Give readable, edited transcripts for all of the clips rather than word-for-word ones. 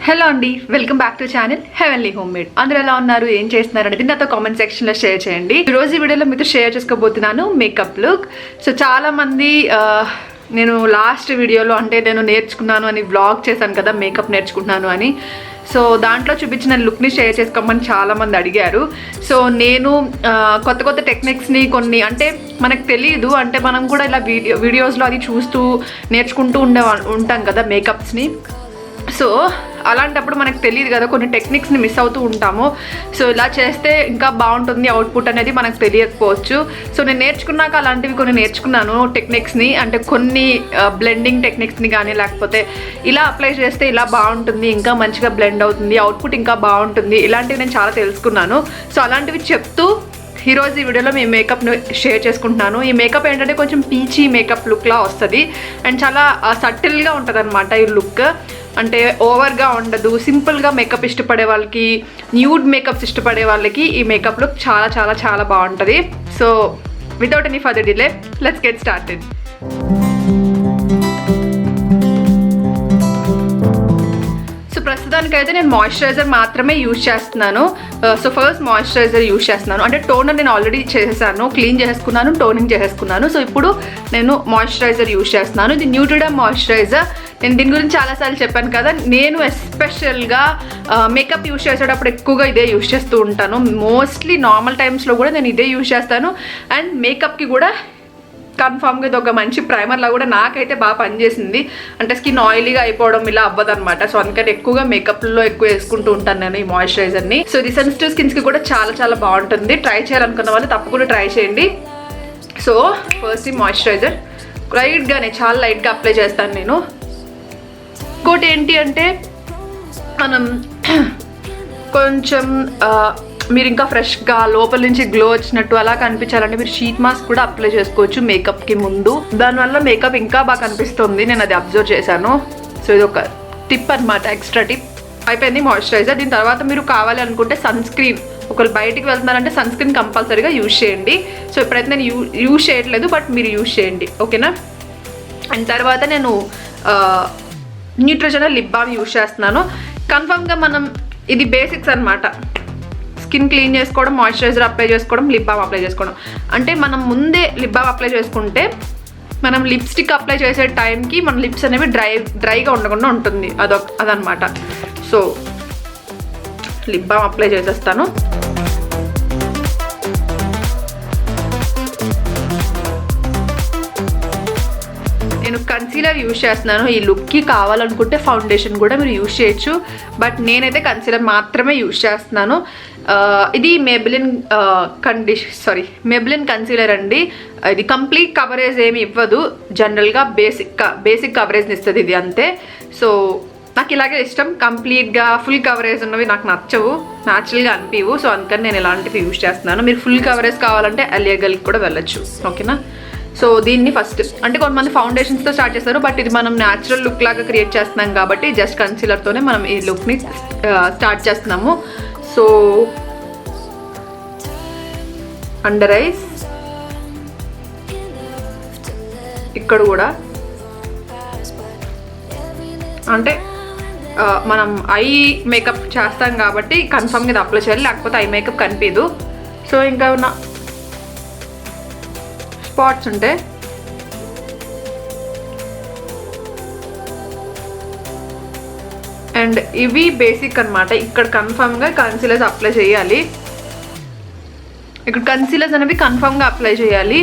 Hello అండి, welcome back to channel heavenly home made. అందరూ ఎలా ఉన్నారు, ఏం చేస్తున్నారు అనేది నాతో కామెంట్ సెక్షన్ లో షేర్ చేయండి. ఈ రోజు ఈ వీడియోలో మీతో షేర్ చేసుకోబోతున్నాను మేకప్ లుక్. సో చాలా మంది నేను లాస్ట్ వీడియోలో అంటే నేను నేర్చుకున్నాను అని వ్లాగ్ చేశాను కదా, మేకప్ నేర్చుకుంటున్నాను అని. సో దాంట్లో చూపించిన లుక్ని షేర్ చేసుకోమని చాలామంది అడిగారు. సో నేను కొత్త కొత్త టెక్నిక్స్ని కొన్ని అంటే మనకు తెలియదు, అంటే మనం కూడా ఇలా వీడియోస్లో అది చూస్తూ నేర్చుకుంటూ ఉంటాం కదా మేకప్స్ని. సో అలాంటప్పుడు మనకు తెలియదు కదా, కొన్ని టెక్నిక్స్ని మిస్ అవుతూ ఉంటాము. సో ఇలా చేస్తే ఇంకా బాగుంటుంది అవుట్పుట్ అనేది మనకు తెలియకపోవచ్చు. సో నేను నేర్చుకున్నాక అలాంటివి కొన్ని నేర్చుకున్నాను టెక్నిక్స్ని, అంటే కొన్ని బ్లెండింగ్ టెక్నిక్స్ని కానీ, లేకపోతే ఇలా అప్లై చేస్తే ఇలా బాగుంటుంది, ఇంకా మంచిగా బ్లెండ్ అవుతుంది, అవుట్పుట్ ఇంకా బాగుంటుంది, ఇలాంటివి నేను చాలా తెలుసుకున్నాను. సో అలాంటివి చెప్తూ ఈరోజు ఈ వీడియోలో మేము మేకప్ను షేర్ చేసుకుంటున్నాను. ఈ మేకప్ ఏంటంటే కొంచెం పీచీ మేకప్ లుక్లా వస్తుంది అండ్ చాలా సటిల్గా ఉంటుంది అనమాట ఈ లుక్. అంటే ఓవర్గా ఉండదు, సింపుల్గా మేకప్ ఇష్టపడే వాళ్ళకి, న్యూడ్ మేకప్స్ ఇష్టపడే వాళ్ళకి ఈ మేకప్ లుక్ చాలా చాలా చాలా బాగుంటుంది. So without any further delay let's get started. ప్రస్తుతానికైతే నేను మాయిశ్చరైజర్ మాత్రమే యూజ్ చేస్తున్నాను. సో ఫస్ట్ మాయిశ్చరైజర్ యూజ్ చేస్తున్నాను, అంటే టోనర్ నేను ఆల్రెడీ చేసేసాను, క్లీన్ చేసుకున్నాను, టోనింగ్ చేసేసుకున్నాను. సో ఇప్పుడు నేను మాయిశ్చరైజర్ యూజ్ చేస్తున్నాను. ఇది న్యూట్రిడర్మ్ మాయిశ్చరైజర్. నేను దీని గురించి చాలాసార్లు చెప్పాను కదా, నేను ఎస్పెషల్గా మేకప్ యూజ్ చేసేటప్పుడు ఎక్కువగా ఇదే యూజ్ చేస్తూ ఉంటాను. మోస్ట్లీ నార్మల్ టైమ్స్లో కూడా నేను ఇదే యూజ్ చేస్తాను. అండ్ మేకప్కి కూడా కన్ఫామ్గా ఇది ఒక మంచి ప్రైమర్లా కూడా నాకైతే బాగా పనిచేసింది. అంటే స్కిన్ ఆయిలీగా అయిపోవడం ఇలా అవ్వదు అనమాట. సో అందుకని ఎక్కువగా మేకప్లో ఎక్కువ వేసుకుంటూ ఉంటాను నేను ఈ మాయిశ్చరైజర్ని. సో ఇది సెన్సిటివ్ స్కిన్స్కి కూడా చాలా చాలా బాగుంటుంది. ట్రై చేయాలనుకున్న వాళ్ళు తప్పకుండా ట్రై చేయండి. సో ఫస్ట్ ఈ మాయిశ్చరైజర్ లైట్గానే, చాలా లైట్గా అప్లై చేస్తాను నేను. ఇంకోటి ఏంటి అంటే మనం కొంచెం మీరు ఇంకా ఫ్రెష్గా లోపల నుంచి గ్లో వచ్చినట్టు అలా కనిపించాలంటే మీరు షీట్ మాస్క్ కూడా అప్లై చేసుకోవచ్చు మేకప్కి ముందు. దానివల్ల మేకప్ ఇంకా బాగా కనిపిస్తుంది, నేను అది అబ్జర్వ్ చేశాను. సో ఇది ఒక టిప్ అనమాట, ఎక్స్ట్రా టిప్. అయిపోయింది మాయిశ్చరైజర్. దీని తర్వాత మీరు కావాలి అనుకుంటే సన్ స్క్రీన్, ఒకరు బయటికి వెళ్తున్నారంటే సన్ స్క్రీన్ కంపల్సరీగా యూజ్ చేయండి. సో ఇప్పుడైతే నేను యూజ్ చేయట్లేదు, బట్ మీరు యూజ్ చేయండి, ఓకేనా. అండ్ తర్వాత నేను న్యూట్రిజనల్ లిప్ బామ్ యూజ్ చేస్తున్నాను. కన్ఫర్మ్గా మనం ఇది బేసిక్స్ అనమాట, స్కిన్ క్లీన్ చేసుకోవడం, మాయిశ్చరైజర్ అప్లై చేసుకోవడం, లిప్ బామ్ అప్లై చేసుకోవడం. అంటే మనం ముందే లిప్ బామ్ అప్లై చేసుకుంటే మనం లిప్స్టిక్ అప్లై చేసే టైంకి మన లిప్స్ అనేవి డ్రైగా ఉండకుండా ఉంటుంది, అదనమాట. సో లిప్ బామ్ అప్లై చేసేస్తాను. నేను కన్సీలర్ యూజ్ చేస్తున్నాను. ఈ లుక్కి కావాలనుకుంటే ఫౌండేషన్ కూడా మీరు యూజ్ చేయొచ్చు, బట్ నేనైతే కన్సీలర్ మాత్రమే యూజ్ చేస్తున్నాను. ఇది మేబెలిన్ మేబెలిన్ కన్సీలర్ అండి. ఇది కంప్లీట్ కవరేజ్ ఏమి ఇవ్వదు, జనరల్గా బేసిక్ కవరేజ్ని ఇస్తుంది ఇది, అంతే. సో నాకు ఇలాగే ఇష్టం, కంప్లీట్గా ఫుల్ కవరేజ్ ఉన్నవి నాకు నచ్చవు, న్యాచురల్గా అనిపివు. సో అందుకని నేను ఇలాంటివి యూజ్ చేస్తున్నాను. మీరు ఫుల్ కవరేజ్ కావాలంటే అలియాగల్కి కూడా వెళ్ళచ్చు, ఓకేనా. సో దీన్ని ఫస్ట్ అంటే కొంతమంది ఫౌండేషన్స్తో స్టార్ట్ చేస్తారు, బట్ ఇది మనం న్యాచురల్ లుక్ లాగా క్రియేట్ చేస్తున్నాం కాబట్టి జస్ట్ కన్సీలర్తోనే మనం ఈ లుక్ని స్టార్ట్ చేస్తున్నాము. సో అండర్ ఐస్, ఇక్కడ కూడా అంటే మనం ఐ మేకప్ చేస్తాం కాబట్టి కన్ఫర్మ్గా ఇది అప్లై చేయాలి, లేకపోతే ఐ మేకప్ కనిపించదు. సో ఇంకా ఉన్న స్పాట్స్ ఉంటాయి, అండ్ ఇవి బేసిక్ అనమాట. ఇక్కడ కన్ఫర్మ్గా కన్సీలర్స్ అప్లై చేయాలి, ఇక్కడ కన్సీలర్స్ అనేవి కన్ఫర్మ్గా అప్లై చేయాలి.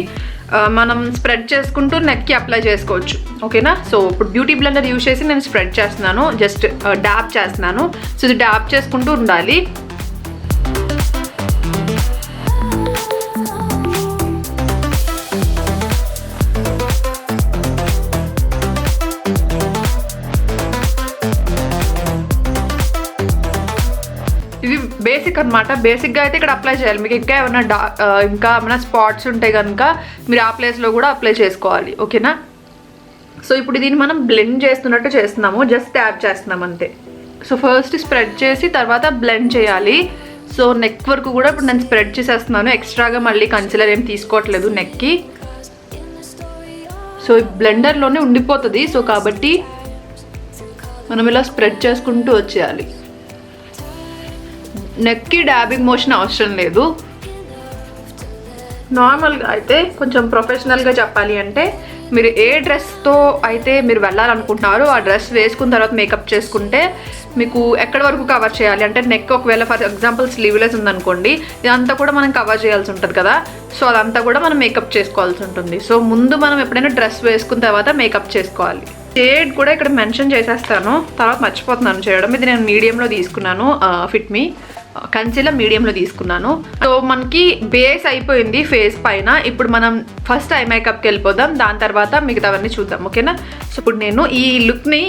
మనం స్ప్రెడ్ చేసుకుంటూ నెక్కి అప్లై చేసుకోవచ్చు, ఓకేనా. సో ఇప్పుడు బ్యూటీ బ్లెండర్ యూజ్ చేసి నేను స్ప్రెడ్ చేస్తున్నాను, జస్ట్ డాబ్ చేస్తున్నాను. సో ఇది డాబ్ చేసుకుంటూ ఉండాలి. ఇది బేసిక్ అనమాట. బేసిక్గా అయితే ఇక్కడ అప్లై చేయాలి. మీకు ఇంకా ఏమైనా స్పాట్స్ ఉంటే కనుక మీరు ఆ ప్లేస్లో కూడా అప్లై చేసుకోవాలి, ఓకేనా. సో ఇప్పుడు దీన్ని మనం బ్లెండ్ చేస్తున్నట్టు చేస్తున్నాము, జస్ట్ ట్యాప్ చేస్తున్నాం అంతే. సో ఫస్ట్ స్ప్రెడ్ చేసి తర్వాత బ్లెండ్ చేయాలి. సో నెక్ వరకు కూడా ఇప్పుడు నేను స్ప్రెడ్ చేసేస్తున్నాను, ఎక్స్ట్రాగా మళ్ళీ కన్సీలర్ ఏం తీసుకోవట్లేదు నెక్కి. సో ఈ బ్లెండర్లోనే ఉండిపోతుంది. సో కాబట్టి మనం ఇలా స్ప్రెడ్ చేసుకుంటూ వచ్చేయాలి. నెక్కి డాబింగ్ మోషన్ అవసరం లేదు. నార్మల్గా అయితే కొంచెం ప్రొఫెషనల్గా చెప్పాలి అంటే మీరు ఏ డ్రెస్తో అయితే మీరు వెళ్ళాలనుకుంటున్నారో ఆ డ్రెస్ వేసుకున్న తర్వాత మేకప్ చేసుకుంటే మీకు ఎక్కడి వరకు కవర్ చేయాలి అంటే నెక్ ఒకవేళ ఫర్ ఎగ్జాంపుల్ స్లీవ్లెస్ ఉందనుకోండి, ఇదంతా కూడా మనం కవర్ చేయాల్సి ఉంటుంది కదా. సో అదంతా కూడా మనం మేకప్ చేసుకోవాల్సి ఉంటుంది. సో ముందు మనం ఎప్పుడైనా డ్రెస్ వేసుకున్న తర్వాత మేకప్ చేసుకోవాలి. షేడ్ కూడా ఇక్కడ మెన్షన్ చేసేస్తాను, తర్వాత మర్చిపోతున్నాను చేయడం. ఇది నేను మీడియంలో తీసుకున్నాను, ఫిట్ మీ కన్సీలర్ మీడియంలో తీసుకున్నాను. సో మనకి బేస్ అయిపోయింది ఫేస్ పైన. ఇప్పుడు మనం ఫస్ట్ ఐ మేకప్కి వెళ్ళిపోదాం, దాని తర్వాత మిగతావన్నీ చూద్దాం, ఓకేనా. సో ఇప్పుడు నేను ఈ లుక్ని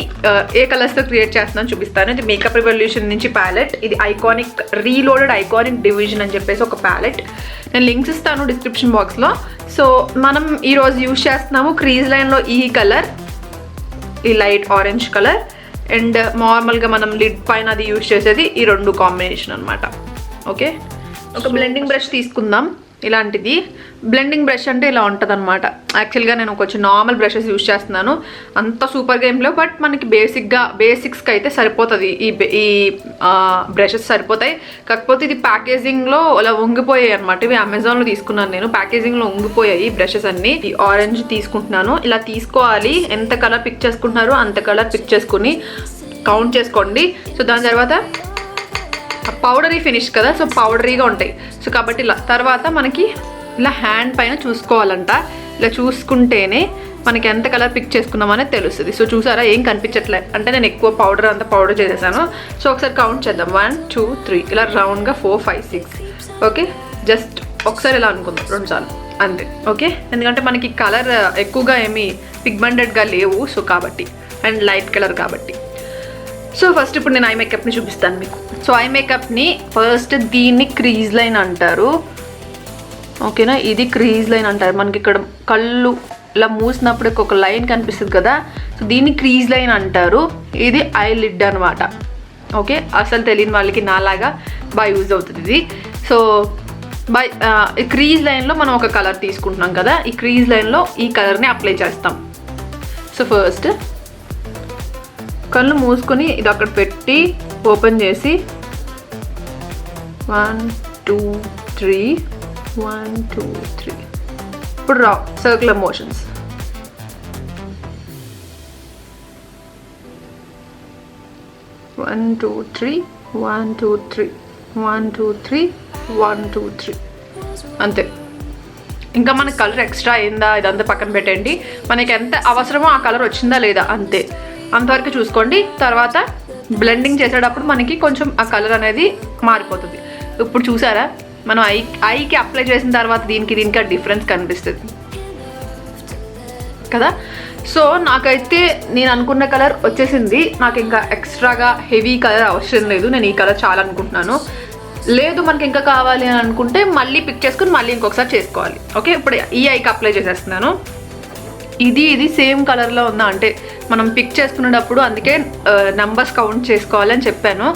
ఏ కలర్స్తో క్రియేట్ చేస్తున్నాను చూపిస్తాను. ఇది మేకప్ రివల్యూషన్ నుంచి ప్యాలెట్. ఇది ఐకానిక్ రీలోడెడ్ ఐకానిక్ డివిజన్ అని చెప్పేసి ఒక ప్యాలెట్. నేను లింక్స్ ఇస్తాను డిస్క్రిప్షన్ బాక్స్లో. సో మనం ఈరోజు యూజ్ చేస్తున్నాము క్రీజ్ లైన్లో ఈ కలర్, ఈ లైట్ ఆరెంజ్ కలర్, అండ్ నార్మల్గా మనం లిడ్ పైన అది యూజ్ చేసేది ఈ రెండు కాంబినేషన్ అనమాట. ఓకే, ఒక బ్లెండింగ్ బ్రష్ తీసుకుందాం. ఇలాంటిది బ్లెండింగ్ బ్రష్ అంటే ఇలా ఉంటుంది అనమాట. యాక్చువల్గా నేను కొంచెం నార్మల్ బ్రషెస్ యూజ్ చేస్తున్నాను, అంత సూపర్గా ఏం లేవు, బట్ మనకి బేసిక్స్కి అయితే సరిపోతుంది. ఈ బ్రషెస్ సరిపోతాయి. కాకపోతే ఇది ప్యాకేజింగ్లో అలా వంగిపోయాయి అనమాట. ఇవి అమెజాన్లో తీసుకున్నాను నేను, ప్యాకేజింగ్లో వంగిపోయాయి బ్రషెస్ అన్నీ. ఈ ఆరెంజ్ తీసుకుంటున్నాను. ఇలా తీసుకోవాలి, ఎంత కలర్ పిక్ చేసుకుంటున్నారో అంత కలర్ పిక్ చేసుకుని కౌంట్ చేసుకోండి. సో దాని తర్వాత పౌడరీ ఫినిష్ కదా, సో పౌడరీగా ఉంటాయి. సో కాబట్టి ఇలా తర్వాత మనకి ఇలా హ్యాండ్ పైన చూసుకోవాలంట. ఇలా చూసుకుంటేనే మనకి ఎంత కలర్ పిక్ చేసుకున్నామనేది తెలుస్తుంది. సో చూసారా, ఏం కనిపించట్లే అంటే నేను ఎక్కువ పౌడర్ అంతా పౌడర్ చేసేసాను. సో ఒకసారి కౌంట్ చేద్దాం, 1 2 3 ఇలా రౌండ్గా 4 5 6. ఓకే, జస్ట్ ఒకసారి ఇలా అనుకుందాం, 2 సార్లు అంతే. ఓకే, ఎందుకంటే మనకి కలర్ ఎక్కువగా ఏమీ పిగ్మెంటెడ్గా లేవు, సో కాబట్టి అండ్ లైట్ కలర్ కాబట్టి. సో ఫస్ట్ ఇప్పుడు నేను ఐ మేకప్ని చూపిస్తాను మీకు. సో ఐ మేకప్ని ఫస్ట్ దీన్ని క్రీజ్ లైన్ అంటారు, ఓకేనా. ఇది క్రీజ్ లైన్ అంటారు. మనకి ఇక్కడ కళ్ళు ఇలా మూసినప్పుడు ఒక లైన్ కనిపిస్తుంది కదా, సో దీన్ని క్రీజ్ లైన్ అంటారు. ఇది ఐ లిడ్ అనమాట. ఓకే, అసలు తెలియని వాళ్ళకి నాలాగా బాగా యూజ్ అవుతుంది ఇది. సో ఈ క్రీజ్ లైన్లో మనం ఒక కలర్ తీసుకుంటున్నాం కదా, ఈ క్రీజ్ లైన్లో ఈ కలర్ని అప్లై చేస్తాం. సో ఫస్ట్ కళ్ళు మూసుకొని ఇది అక్కడ పెట్టి ఓపెన్ చేసి 1 2 3 1 2 3. ఇప్పుడు circular motions. One two three 1 2 3 1 2 3 1 2 3 అంతే. ఇంకా మనకి కలర్ ఎక్స్ట్రా అయిందా ఇదంతా పక్కన పెట్టండి. మనకి ఎంత అవసరమో ఆ కలర్ వచ్చిందా లేదా అంతే, అంతవరకు చూసుకోండి. తర్వాత బ్లెండింగ్ చేసేటప్పుడు మనకి కొంచెం ఆ కలర్ అనేది మారిపోతుంది. ఇప్పుడు చూసారా, మనం ఐకి అప్లై చేసిన తర్వాత దీనికి డిఫరెన్స్ కనిపిస్తుంది కదా. సో నాకైతే నేను అనుకున్న కలర్ వచ్చేసింది. నాకు ఇంకా ఎక్స్ట్రాగా హెవీ కలర్ అవసరం లేదు. నేను ఈ కలర్ చాలా అనుకుంటున్నాను. లేదు మనకి ఇంకా కావాలి అని అనుకుంటే మళ్ళీ పిక్ చేసుకుని మళ్ళీ ఇంకొకసారి చేసుకోవాలి. ఓకే, ఇప్పుడు ఈ ఐకి అప్లై చేసేస్తున్నాను. ఇది సేమ్ కలర్లో ఉందా అంటే మనం పిక్ చేసుకునేటప్పుడు అందుకే నెంబర్స్ కౌంట్ చేసుకోవాలని చెప్పాను.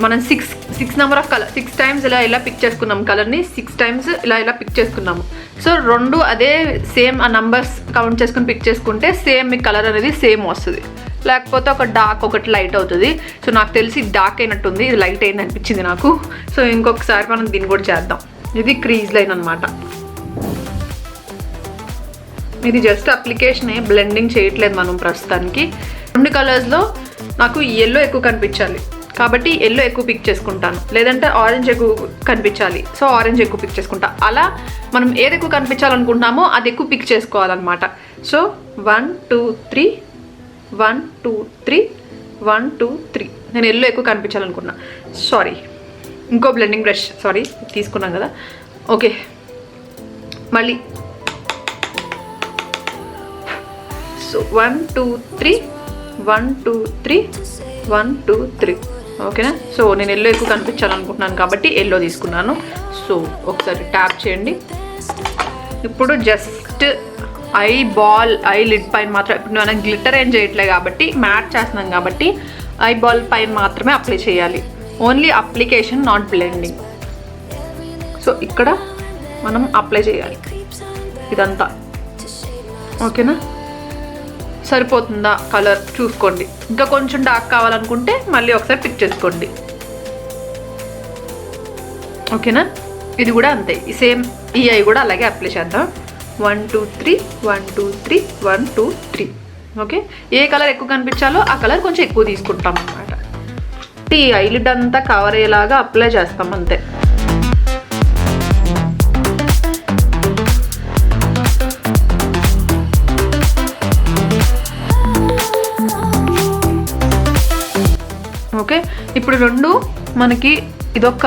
మనం 6 నెంబర్ ఆఫ్ కలర్ 6 టైమ్స్ ఇలా పిక్ చేసుకున్నాం కలర్ని, 6 టైమ్స్ ఇలా పిక్ చేసుకున్నాము. సో రెండు అదే సేమ్ ఆ నెంబర్స్ కౌంట్ చేసుకుని పిక్ చేసుకుంటే సేమ్ మీ కలర్ అనేది సేమ్ వస్తుంది. లేకపోతే ఒక డార్క్ ఒకటి లైట్ అవుతుంది. సో నాకు తెలిసి డార్క్ అయినట్టుంది, ఇది లైట్ అయింది అనిపించింది నాకు. సో ఇంకొకసారి మనం దీన్ని కూడా చేద్దాం. ఇది క్రీజ్ లైన్ అనమాట. ఇది జస్ట్ అప్లికేషనే, బ్లెండింగ్ చేయట్లేదు మనం ప్రస్తుతానికి. 2 కలర్స్లో నాకు ఎల్లో ఎక్కువ కనిపించాలి కాబట్టి ఎల్లో ఎక్కువ పిక్ చేసుకుంటాను, లేదంటే ఆరెంజ్ ఎక్కువ కనిపించాలి సో ఆరెంజ్ ఎక్కువ పిక్ చేసుకుంటా. అలా మనం ఏది ఎక్కువ కనిపించాలనుకుంటున్నామో అది ఎక్కువ పిక్ చేసుకోవాలన్నమాట. సో 1 2 3 1 2 3 1 2 3 నేను ఎల్లో ఎక్కువ కనిపించాలనుకున్నా. సారీ, ఇంకో బ్లెండింగ్ బ్రష్ తీసుకున్నాం కదా. ఓకే, మళ్ళీ సో 1 2 3 1 2 3 1 2 3 ఓకేనా. సో నేను ఎల్లో ఎక్కువ కనిపించాలనుకుంటున్నాను కాబట్టి ఎల్లో తీసుకున్నాను. సో ఒకసారి ట్యాప్ చేయండి. ఇప్పుడు జస్ట్ ఐ లిడ్ పైన మాత్రం, ఇప్పుడు మనం గ్లిటర్ ఏం చేయట్లేదు కాబట్టి మ్యాట్ చేస్తున్నాం కాబట్టి ఐబాల్ పైన మాత్రమే అప్లై చేయాలి. Only application, not blending. So ఇక్కడ మనం అప్లై చేయాలి ఇదంతా, ఓకేనా. సరిపోతుందా కలర్ చూసుకోండి. ఇంకా కొంచెం డార్క్ కావాలనుకుంటే మళ్ళీ ఒకసారి పిక్ చేసుకోండి. ఓకేనా? ఇది కూడా అంతే, ఈ సేమ్ ఈ ఐ కూడా అలాగే అప్లై చేద్దాం. 1 2 3 1 2 3 1 2 3. ఓకే, ఏ కలర్ ఎక్కువ కనిపించాలో ఆ కలర్ కొంచెం ఎక్కువ తీసుకుంటాం అన్నమాట. ఈ ఐలిడ్ అంతా కవర్ అయ్యేలాగా అప్లై చేస్తాం అంతే. ఓకే, ఇప్పుడు రెండు మనకి ఇదొక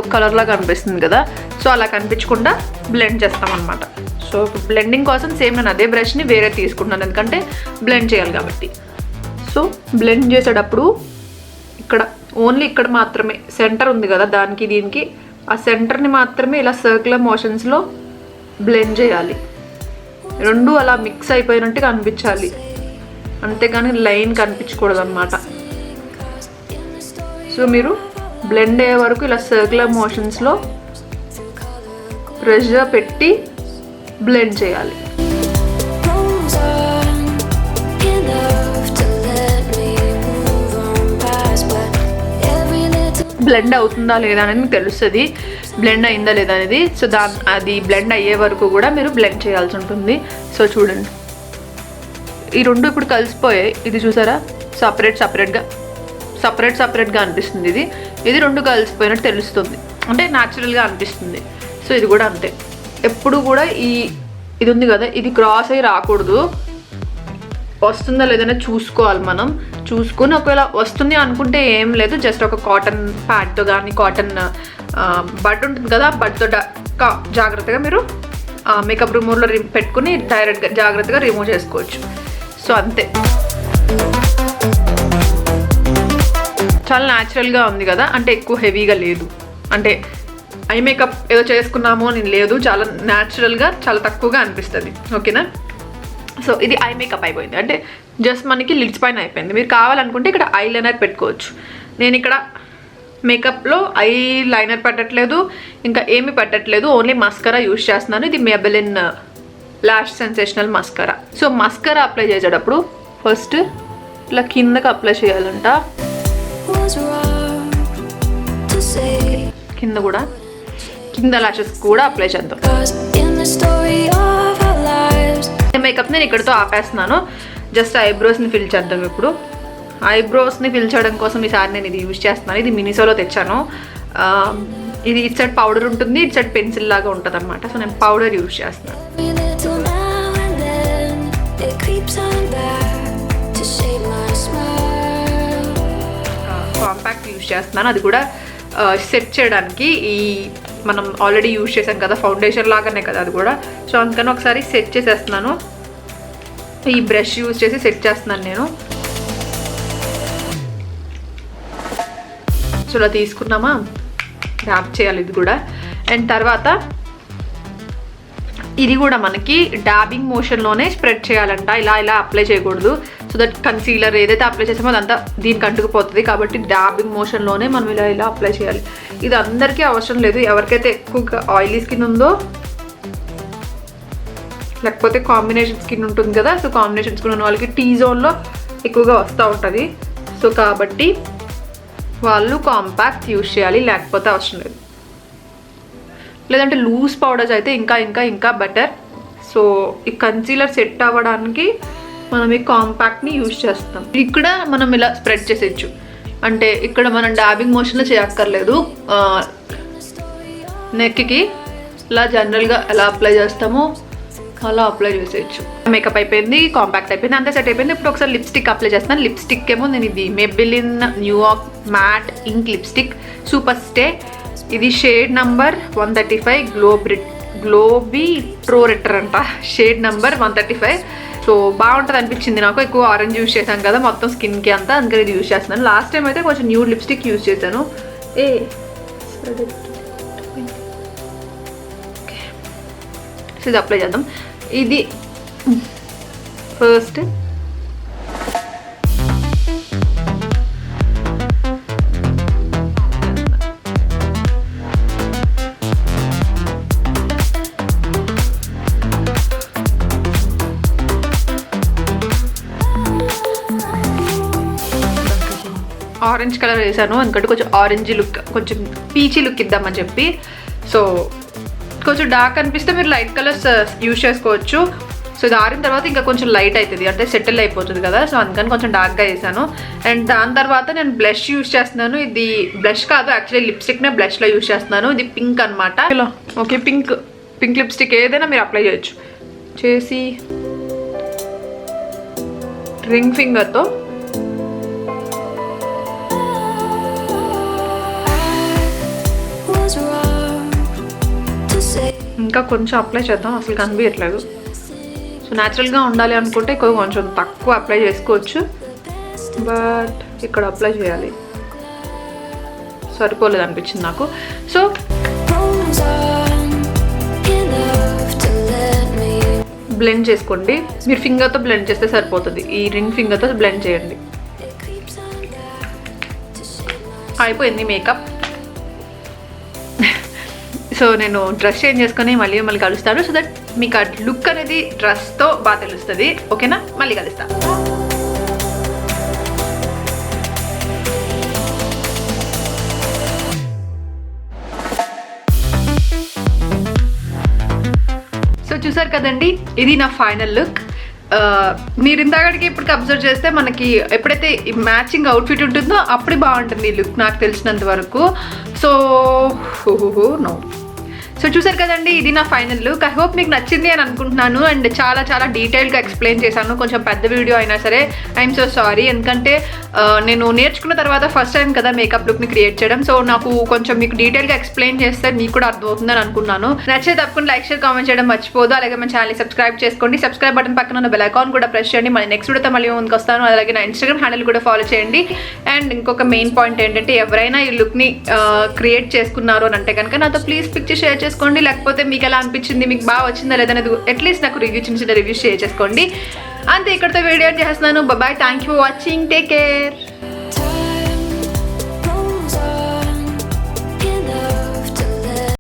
కలర్ లాగా కనిపిస్తుంది కదా. సో అలా కనిపించకుండా బ్లెండ్ చేస్తాం అనమాట. సో ఇప్పుడు బ్లెండింగ్ కోసం సేమ్ నేను అదే బ్రష్ని వేరే తీసుకుంటున్నాను, ఎందుకంటే బ్లెండ్ చేయాలి కాబట్టి. సో బ్లెండ్ చేసేటప్పుడు ఇక్కడ ఓన్లీ ఇక్కడ మాత్రమే సెంటర్ ఉంది కదా, దానికి దీనికి ఆ సెంటర్ని మాత్రమే ఇలా సర్క్యులర్ మోషన్స్లో బ్లెండ్ చేయాలి. రెండు అలా మిక్స్ అయిపోయినట్టు కనిపించాలి, అంతేగాని లైన్ కనిపించకూడదు అనమాట. సో మీరు బ్లెండ్ అయ్యే వరకు ఇలా సర్క్యులర్ మోషన్స్లో ప్రెషర్ పెట్టి బ్లెండ్ చేయాలి. బ్లెండ్ అవుతుందా లేదా అనేది మీకు తెలుస్తుంది, బ్లెండ్ అయిందా లేదా అనేది. సో అది బ్లెండ్ అయ్యే వరకు కూడా మీరు బ్లెండ్ చేయాల్సి ఉంటుంది. సో చూడండి, ఈ రెండు ఇప్పుడు కలిసిపోయాయి. ఇది చూసారా, సపరేట్గా అనిపిస్తుంది. ఇది రెండు కలిసిపోయినట్టు తెలుస్తుంది, అంటే న్యాచురల్గా అనిపిస్తుంది. సో ఇది కూడా అంతే. ఎప్పుడు కూడా ఇది ఉంది కదా, ఇది క్రాస్ అయ్యి రాకూడదు. వస్తుందా లేదనే చూసుకోవాలి మనం. చూసుకొని ఒకవేళ వస్తుంది అనుకుంటే ఏం లేదు, జస్ట్ ఒక కాటన్ ప్యాడ్తో కానీ కాటన్ బడ్ ఉంటుంది కదా, బడ్తో జాగ్రత్తగా మీరు మేకప్ రిమూవర్లో పెట్టుకుని డైరెక్ట్గా జాగ్రత్తగా రిమూవ్ చేసుకోవచ్చు. సో అంతే, చాలా న్యాచురల్గా ఉంది కదా, అంటే ఎక్కువ హెవీగా లేదు, అంటే ఐ మేకప్ ఏదో చేసుకున్నామో నేను లేదు, చాలా న్యాచురల్గా చాలా తక్కువగా అనిపిస్తుంది. ఓకేనా? సో ఇది ఐ మేకప్ అయిపోయింది, అంటే జస్ట్ మనకి లిడ్స్ పైన అయిపోయింది. మీరు కావాలనుకుంటే ఇక్కడ ఐ లైనర్ పెట్టుకోవచ్చు. నేను ఇక్కడ మేకప్లో ఐ లైనర్ పెట్టట్లేదు, ఇంకా ఏమి పెట్టట్లేదు, ఓన్లీ మస్కరా యూజ్ చేస్తున్నాను. ఇది Maybelline lash sensational mascara. So mascara apply చేసేటప్పుడు ఫస్ట్ ఇలా కిందకి అప్లై చేయాలంట, కింద లాషెస్ కూడా అప్లై చేద్దాం. మేకప్ నేను ఇక్కడతో ఆపేస్తున్నాను, జస్ట్ ఐబ్రోస్ని ఫిల్ చేద్దాం. ఇప్పుడు ఐబ్రోస్ని ఫిల్ చేయడం కోసం ఈసారి నేను ఇది యూజ్ చేస్తున్నాను. ఇది మినిసోలో తెచ్చాను. ఇది ఇటు సైడ్ పౌడర్ ఉంటుంది, ఇటు సైడ్ పెన్సిల్ లాగా ఉంటుంది అనమాట. సో నేను పౌడర్ యూజ్ చేస్తున్నాను. కాంపాక్ట్ యూజ్ చేస్తున్నాను, అది కూడా సెట్ చేయడానికి. ఈ మనం ఆల్రెడీ యూజ్ చేసాం కదా, ఫౌండేషన్ లాగానే కదా అది కూడా. సో అందుకని ఒకసారి సెట్ చేసేస్తున్నాను. ఈ బ్రష్ యూజ్ చేసి సెట్ చేస్తున్నాను నేను. సో ఇలా తీసుకున్నామా, ర్యాప్ చేయాలి ఇది కూడా. అండ్ తర్వాత ఇది కూడా మనకి డాబింగ్ మోషన్లోనే స్ప్రెడ్ చేయాలంట, ఇలా అప్లై చేయకూడదు. సో దట్ కన్సీలర్ ఏదైతే అప్లై చేసామో అదంతా దీనికి అంటుకుపోతుంది, కాబట్టి డాబింగ్ మోషన్లోనే మనం ఇలా అప్లై చేయాలి. ఇది అందరికీ అవసరం లేదు, ఎవరికైతే ఎక్కువగా ఆయిలీ స్కిన్ ఉందో, లేకపోతే కాంబినేషన్ స్కిన్ ఉంటుంది కదా. సో కాంబినేషన్ స్కిన్ ఉన్న వాళ్ళకి టీ జోన్లో ఎక్కువగా వస్తూ ఉంటుంది. సో కాబట్టి వాళ్ళు కాంపాక్ట్ యూజ్ చేయాలి, లేకపోతే అవసరం లేదు. లేదంటే లూజ్ పౌడర్స్ అయితే ఇంకా బెటర్. సో ఈ కన్సీలర్ సెట్ అవ్వడానికి మనం ఈ కాంపాక్ట్ని యూజ్ చేస్తాం. ఇక్కడ మనం ఇలా స్ప్రెడ్ చేసేయచ్చు, అంటే ఇక్కడ మనం డాబింగ్ మోషన్లో చేయక్కర్లేదు. నెక్కి ఇలా జనరల్గా ఎలా అప్లై చేస్తామో అలా అప్లై చేసేయచ్చు. మేకప్ అయిపోయింది, కాంపాక్ట్ అయిపోయింది, అంతే సెట్ అయిపోయింది. ఇప్పుడు ఒకసారి లిప్స్టిక్ అప్లై చేస్తున్నాను. లిప్స్టిక్ ఏమో నేను ఇది Maybelline న్యూయార్క్ మ్యాట్ ఇంక్ లిప్స్టిక్ సూపర్ స్టే. ఇది షేడ్ నంబర్ 135 గ్లోబీ ట్రో రెటర్ అంట, షేడ్ నంబర్ 135. సో బాగుంటుంది అనిపించింది నాకు. ఎక్కువ ఆరెంజ్ యూజ్ చేశాను కదా మొత్తం స్కిన్కి అంతా, అందుకని ఇది యూజ్ చేస్తున్నాను. లాస్ట్ టైం అయితే కొంచెం న్యూడ్ లిప్స్టిక్ యూజ్ చేశాను. సో ఇది అప్లై చేద్దాం. ఇది ఫస్ట్ ఆరెంజ్ కలర్ వేసాను, ఎందుకంటే కొంచెం ఆరెంజ్ లుక్, కొంచెం పీచీ లుక్ ఇద్దామని చెప్పి. సో కొంచెం డార్క్ అనిపిస్తే మీరు లైట్ కలర్స్ యూజ్ చేసుకోవచ్చు. సో ఇది ఆరిన తర్వాత ఇంకా కొంచెం లైట్ అవుతుంది, అంటే సెటిల్ అయిపోతుంది కదా. సో అందుకని కొంచెం డార్క్గా వేసాను. అండ్ దాని తర్వాత నేను బ్లష్ యూజ్ చేస్తున్నాను. ఇది బ్లష్ కాదు, యాక్చువల్లీ లిప్స్టిక్నే బ్లష్లో యూజ్ చేస్తున్నాను. ఇది పింక్ అనమాట. ఇలా ఓకే, పింక్ లిప్స్టిక్ ఏదైనా మీరు అప్లై చేయొచ్చు. చేసి రింగ్ ఫింగర్తో ఇంకా కొంచెం అప్లై చేద్దాం, అసలు కనిపించట్లేదు. సో న్యాచురల్గా ఉండాలి అనుకుంటే కొంచెం తక్కువ అప్లై చేసుకోవచ్చు, బట్ ఇక్కడ అప్లై చేయాలి, సరిపోలేదు అనిపించింది నాకు. సో బ్లెండ్ చేసుకోండి, మీరు ఫింగర్తో బ్లెండ్ చేస్తే సరిపోతుంది. ఈ రింగ్ ఫింగర్తో బ్లెండ్ చేయండి. అయిపోయింది మేకప్. సో నేను డ్రెస్ చేంజ్ చేసుకొని మళ్ళీ కలుస్తాను, సో దట్ మీకు ఆ లుక్ అనేది డ్రెస్తో బాగా తెలుస్తుంది. ఓకేనా, మళ్ళీ కలుస్తాను. సో చూసారు కదండి, ఇది నా ఫైనల్ లుక్. మీరు ఇంతకాడికి ఇప్పటికి అబ్జర్వ్ చేస్తే మనకి ఎప్పుడైతే మ్యాచింగ్ అవుట్ఫిట్ ఉంటుందో అప్పుడే బాగుంటుంది ఈ లుక్ నాకు తెలిసినంత వరకు. సో నో, సో చూసారు కదండి, ఇది నా ఫైనల్ లుక్. ఐ హోప్ మీకు నచ్చింది అని అనుకుంటున్నాను. అండ్ చాలా డీటెయిల్గా ఎక్స్ప్లెయిన్ చేశాను, కొంచెం పెద్ద వీడియో అయినా సరే. ఐఎమ్ సో సారీ, ఎందుకంటే నేను నేర్చుకున్న తర్వాత ఫస్ట్ టైం కదా మేకప్ లుక్ని క్రియేట్ చేయడం. సో నాకు కొంచెం మీకు డీటెయిల్గా ఎక్స్ప్లెయిన్ చేస్తే మీకు కూడా అర్థమవుతుందని అనుకున్నాను. నచ్చే తప్పకుండా లైక్, షేర్, కామెంట్ చేయడం మర్చిపోదు. అలాగే మన ఛానల్ని సబ్స్క్రైబ్ చేసుకోండి. సబ్స్క్రైబ్ బటన్ పక్కన ఉన్న బెల్ ఐకాన్ కూడా ప్రెస్ చేయండి. మళ్ళీ నెక్స్ట్ వీడియోతో మళ్ళీ ముందుకు వస్తాను. అలాగే నా ఇన్స్టాగ్రామ్ హ్యాండిల్ కూడా ఫాలో చేయండి. అండ్ ఇంకొక మెయిన్ పాయింట్ ఏంటంటే, ఎవరైనా ఈ లుక్ని క్రియేట్ చేసుకున్నారు అని అంటే కనుక నాతో ప్లీజ్ పిక్చర్ షేర్ చేసుకోండి. లేకపోతే మీకు ఎలా అనిపించింది, మీకు బాగా వచ్చిందా లేదనేది అట్లీస్ట్ నాకు చిన్న రివ్యూస్ షేర్ చేసుకోండి. అంతే, ఇక్కడితో వీడియో చేస్తున్నాను. Bye, thank you for watching, take care.